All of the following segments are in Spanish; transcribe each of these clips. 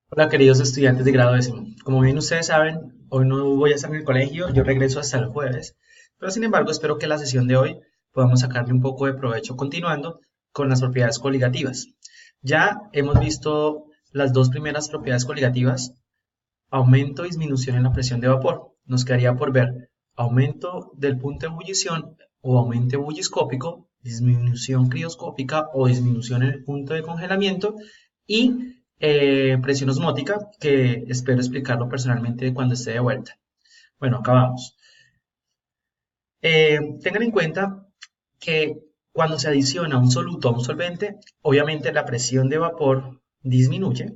Hola queridos estudiantes de grado décimo. Como bien ustedes saben, hoy no voy a estar en el colegio, yo regreso hasta el jueves, pero sin embargo espero que la sesión de hoy podamos sacarle un poco de provecho continuando con las propiedades coligativas. Ya hemos visto las dos primeras propiedades coligativas, aumento y disminución en la presión de vapor. Nos quedaría por ver aumento del punto de ebullición o aumento ebulliscópico, disminución crioscópica o disminución en el punto de congelamiento y presión osmótica, que espero explicarlo personalmente cuando esté de vuelta. Bueno, acabamos. Tengan en cuenta que cuando se adiciona un soluto a un solvente, obviamente la presión de vapor disminuye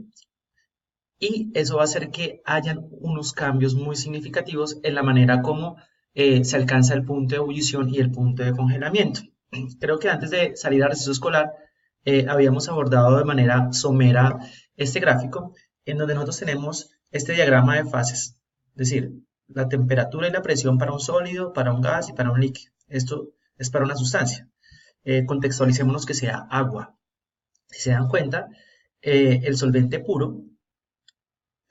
y eso va a hacer que hayan unos cambios muy significativos en la manera como se alcanza el punto de ebullición y el punto de congelamiento. Creo que antes de salir al receso escolar habíamos abordado de manera somera este gráfico en donde nosotros tenemos este diagrama de fases, es decir, la temperatura y la presión para un sólido, para un gas y para un líquido. Esto es para una sustancia. Contextualicémonos que sea agua. Si se dan cuenta, el solvente puro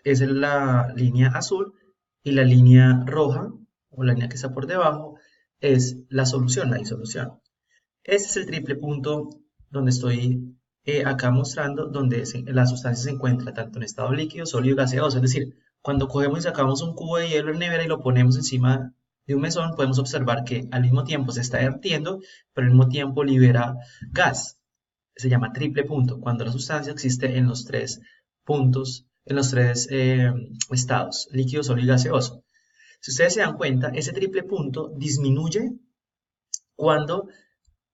es la línea azul y la línea roja o la línea que está por debajo es la solución, la disolución. Este es el triple punto donde estoy acá mostrando donde la sustancia se encuentra tanto en estado líquido, sólido y gaseoso. Es decir, cuando cogemos y sacamos un cubo de hielo en nevera y lo ponemos encima de un mesón, podemos observar que al mismo tiempo se está derritiendo, pero al mismo tiempo libera gas. Se llama triple punto, cuando la sustancia existe en los tres puntos, en los tres estados, líquido, sólido y gaseoso. Si ustedes se dan cuenta, ese triple punto disminuye cuando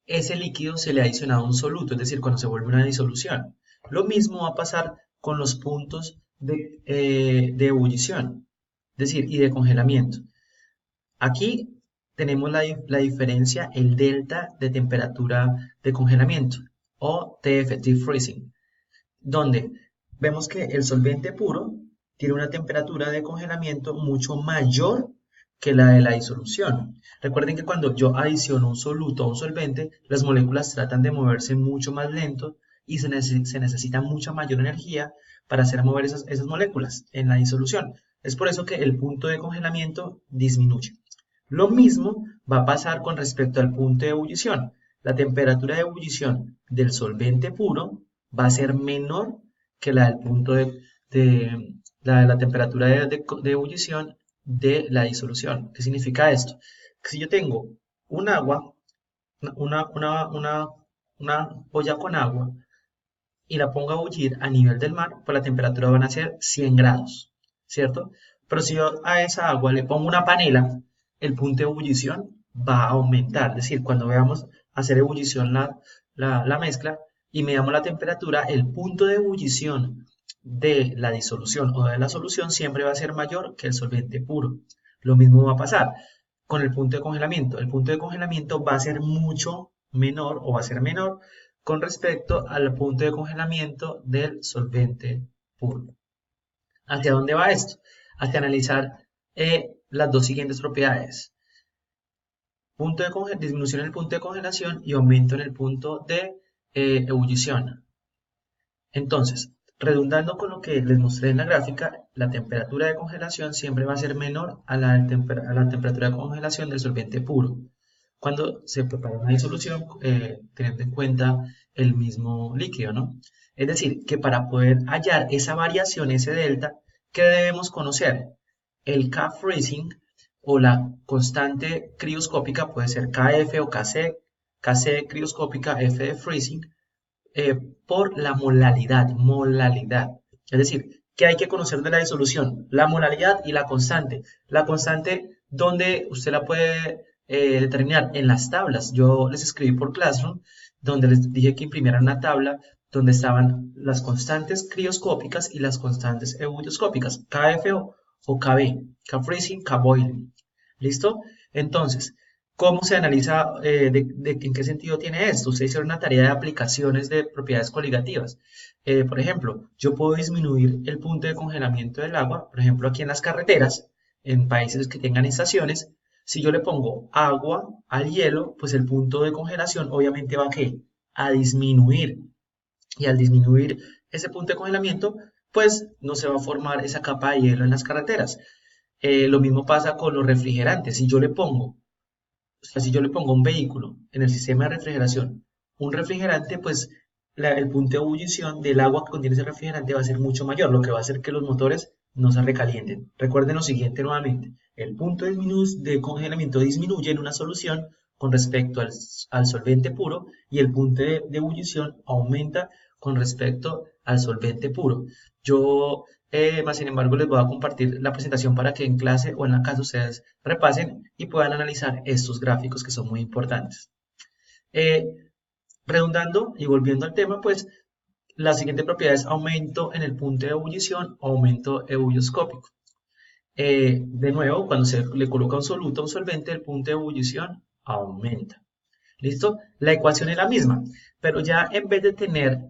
ese líquido se le ha adicionado un soluto, es decir, cuando se vuelve una disolución. Lo mismo va a pasar con los puntos de ebullición, es decir, y de congelamiento. Aquí tenemos la diferencia, el delta de temperatura de congelamiento o de effective freezing, donde vemos que el solvente puro tiene una temperatura de congelamiento mucho mayor que la de la disolución. Recuerden que cuando yo adiciono un soluto a un solvente, las moléculas tratan de moverse mucho más lento y se necesita mucha mayor energía para hacer mover esas moléculas en la disolución. Es por eso que el punto de congelamiento disminuye. Lo mismo va a pasar con respecto al punto de ebullición. La temperatura de ebullición del solvente puro va a ser menor que la del punto de la temperatura de ebullición de la disolución. ¿Qué significa esto? Que si yo tengo un agua, una, una, una, una olla con agua y la pongo a bullir a nivel del mar, pues la temperatura van a ser 100 grados, ¿cierto? Pero si yo a esa agua le pongo una panela, el punto de ebullición va a aumentar. Es decir, cuando veamos hacer ebullición la mezcla y medamos la temperatura, el punto de ebullición de la disolución o de la solución siempre va a ser mayor que el solvente puro. Lo mismo va a pasar con el punto de congelamiento. El punto de congelamiento va a ser mucho menor o va a ser menor con respecto al punto de congelamiento del solvente puro. ¿Hacia dónde va esto? Hacia analizar las dos siguientes propiedades. Disminución en el punto de congelación y aumento en el punto de ebullición. Entonces, redundando con lo que les mostré en la gráfica, la temperatura de congelación siempre va a ser menor a la temperatura de congelación del solvente puro cuando se prepara una disolución teniendo en cuenta el mismo líquido, ¿no? Es decir, que para poder hallar esa variación, ese delta, ¿qué debemos conocer? El K-freezing o la constante crioscópica puede ser Kf o Kc, Kc crioscópica, F de freezing, por la molalidad. Es decir, ¿qué hay que conocer de la disolución? La molalidad y la constante. La constante, donde usted la puede determinar en las tablas. Yo les escribí por Classroom, donde les dije que imprimieran una tabla donde estaban las constantes crioscópicas y las constantes ebullioscópicas, KF o KB, K-freezing, K-boiling. ¿Listo? Entonces, ¿cómo se analiza, en qué sentido tiene esto? Ustedes hicieron una tarea de aplicaciones de propiedades coligativas. Por ejemplo, yo puedo disminuir el punto de congelamiento del agua, por ejemplo, aquí en las carreteras, en países que tengan estaciones, si yo le pongo agua al hielo, pues el punto de congelación obviamente va ¿qué? A disminuir. Y al disminuir ese punto de congelamiento, pues no se va a formar esa capa de hielo en las carreteras. Lo mismo pasa con los refrigerantes. Si yo le pongo a un vehículo en el sistema de refrigeración un refrigerante, pues el punto de ebullición del agua que contiene ese refrigerante va a ser mucho mayor, lo que va a hacer que los motores no se recalienten. Recuerden lo siguiente nuevamente, el punto de congelamiento disminuye en una solución con respecto al solvente puro y el punto de ebullición aumenta con respecto al solvente puro. Yo, más sin embargo, les voy a compartir la presentación para que en clase o en la casa ustedes repasen y puedan analizar estos gráficos que son muy importantes. Eh, Redundando y volviendo al tema, pues la siguiente propiedad es aumento en el punto de ebullición o aumento ebullioscópico. De nuevo, cuando se le coloca un soluto a un solvente, el punto de ebullición aumenta. ¿Listo? La ecuación es la misma, pero ya en vez de tener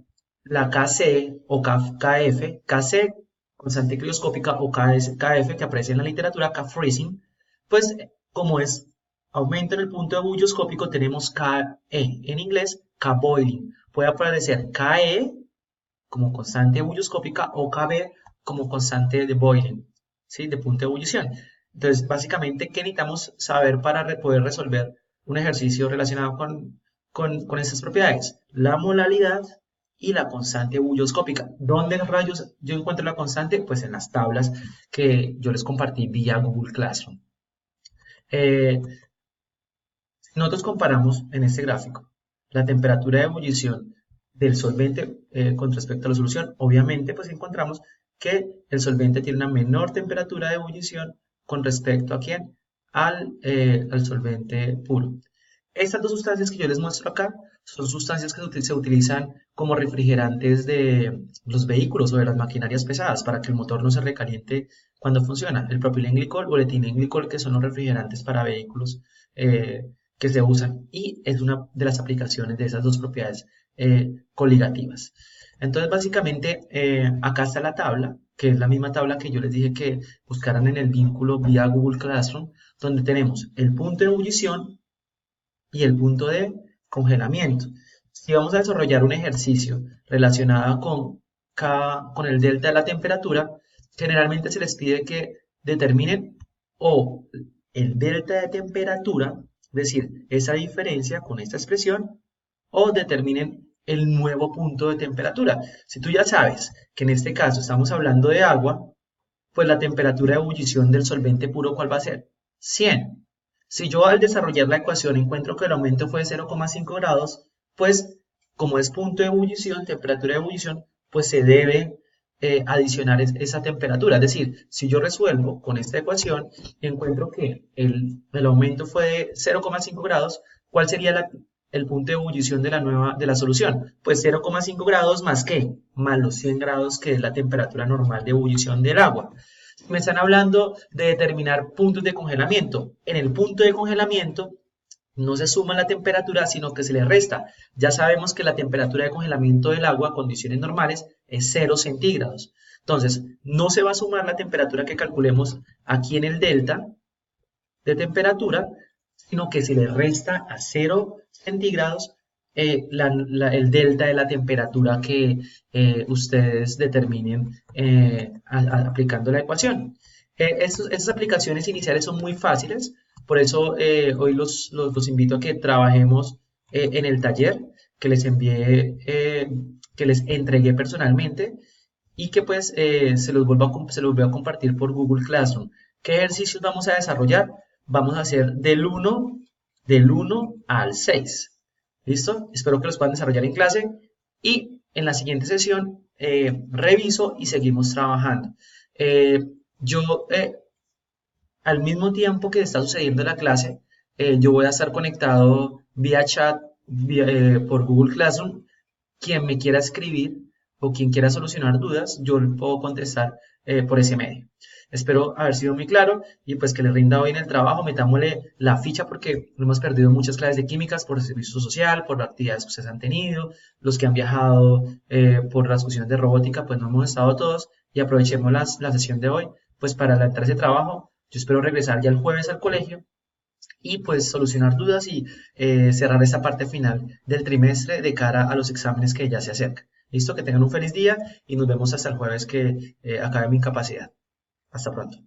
la KC o KF, KC, constante crioscópica, o KF, que aparece en la literatura, K-freezing, pues como es aumento en el punto de ebullioscópico, tenemos KE en inglés, K-boiling. Puede aparecer KE como constante ebullioscópica o KB como constante de boiling, ¿sí? De punto de ebullición. Entonces, básicamente, ¿qué necesitamos saber para poder resolver un ejercicio relacionado con estas propiedades? La molalidad y la constante ebullioscópica. ¿Dónde rayos yo encuentro la constante? Pues en las tablas que yo les compartí vía Google Classroom. Nosotros comparamos en este gráfico la temperatura de ebullición del solvente con respecto a la solución. Obviamente, pues encontramos que el solvente tiene una menor temperatura de ebullición con respecto a quién? Al solvente puro. Estas dos sustancias que yo les muestro acá son sustancias que se utilizan como refrigerantes de los vehículos o de las maquinarias pesadas para que el motor no se recaliente cuando funciona. El propilenglicol o el etilenglicol, que son los refrigerantes para vehículos que se usan, y es una de las aplicaciones de esas dos propiedades coligativas. Entonces, básicamente, acá está la tabla, que es la misma tabla que yo les dije que buscaran en el vínculo vía Google Classroom, donde tenemos el punto de ebullición y el punto de congelamiento. Si vamos a desarrollar un ejercicio relacionado con el delta de la temperatura, generalmente se les pide que determinen o el delta de temperatura, es decir, esa diferencia con esta expresión, o determinen el nuevo punto de temperatura. Si tú ya sabes que en este caso estamos hablando de agua, pues la temperatura de ebullición del solvente puro, ¿cuál va a ser? 100. Si yo al desarrollar la ecuación encuentro que el aumento fue de 0,5 grados, pues como es punto de ebullición, temperatura de ebullición, pues se debe adicionar esa temperatura. Es decir, si yo resuelvo con esta ecuación y encuentro que el aumento fue de 0,5 grados, ¿cuál sería el punto de ebullición de la solución? Pues 0,5 grados más ¿qué? Más los 100 grados, que es la temperatura normal de ebullición del agua. Me están hablando de determinar puntos de congelamiento. En el punto de congelamiento no se suma la temperatura, sino que se le resta. Ya sabemos que la temperatura de congelamiento del agua a condiciones normales es 0 centígrados. Entonces, no se va a sumar la temperatura que calculemos aquí en el delta de temperatura, sino que se le resta a 0 centígrados el delta de la temperatura que ustedes determinen aplicando la ecuación. Estas aplicaciones iniciales son muy fáciles, por eso hoy los invito a que trabajemos en el taller que les envié, que les entregué personalmente y que pues se los voy a compartir por Google Classroom. ¿Qué ejercicios vamos a desarrollar? Vamos a hacer del 1 al 6. ¿Listo? Espero que los puedan desarrollar en clase y en la siguiente sesión reviso y seguimos trabajando. Yo, al mismo tiempo que está sucediendo la clase, yo voy a estar conectado vía chat por Google Classroom. Quien me quiera escribir o quien quiera solucionar dudas, yo le puedo contestar por ese medio. Espero haber sido muy claro y pues que les rinda hoy en el trabajo. Metámosle la ficha porque hemos perdido muchas clases de químicas por el servicio social, por las actividades que ustedes han tenido, los que han viajado por las fusiones de robótica, pues no hemos estado todos y aprovechemos la sesión de hoy pues para adelantar ese trabajo. Yo espero regresar ya el jueves al colegio y pues solucionar dudas y cerrar esta parte final del trimestre de cara a los exámenes que ya se acercan. Listo, que tengan un feliz día y nos vemos hasta el jueves que acabe mi incapacidad. Hasta pronto.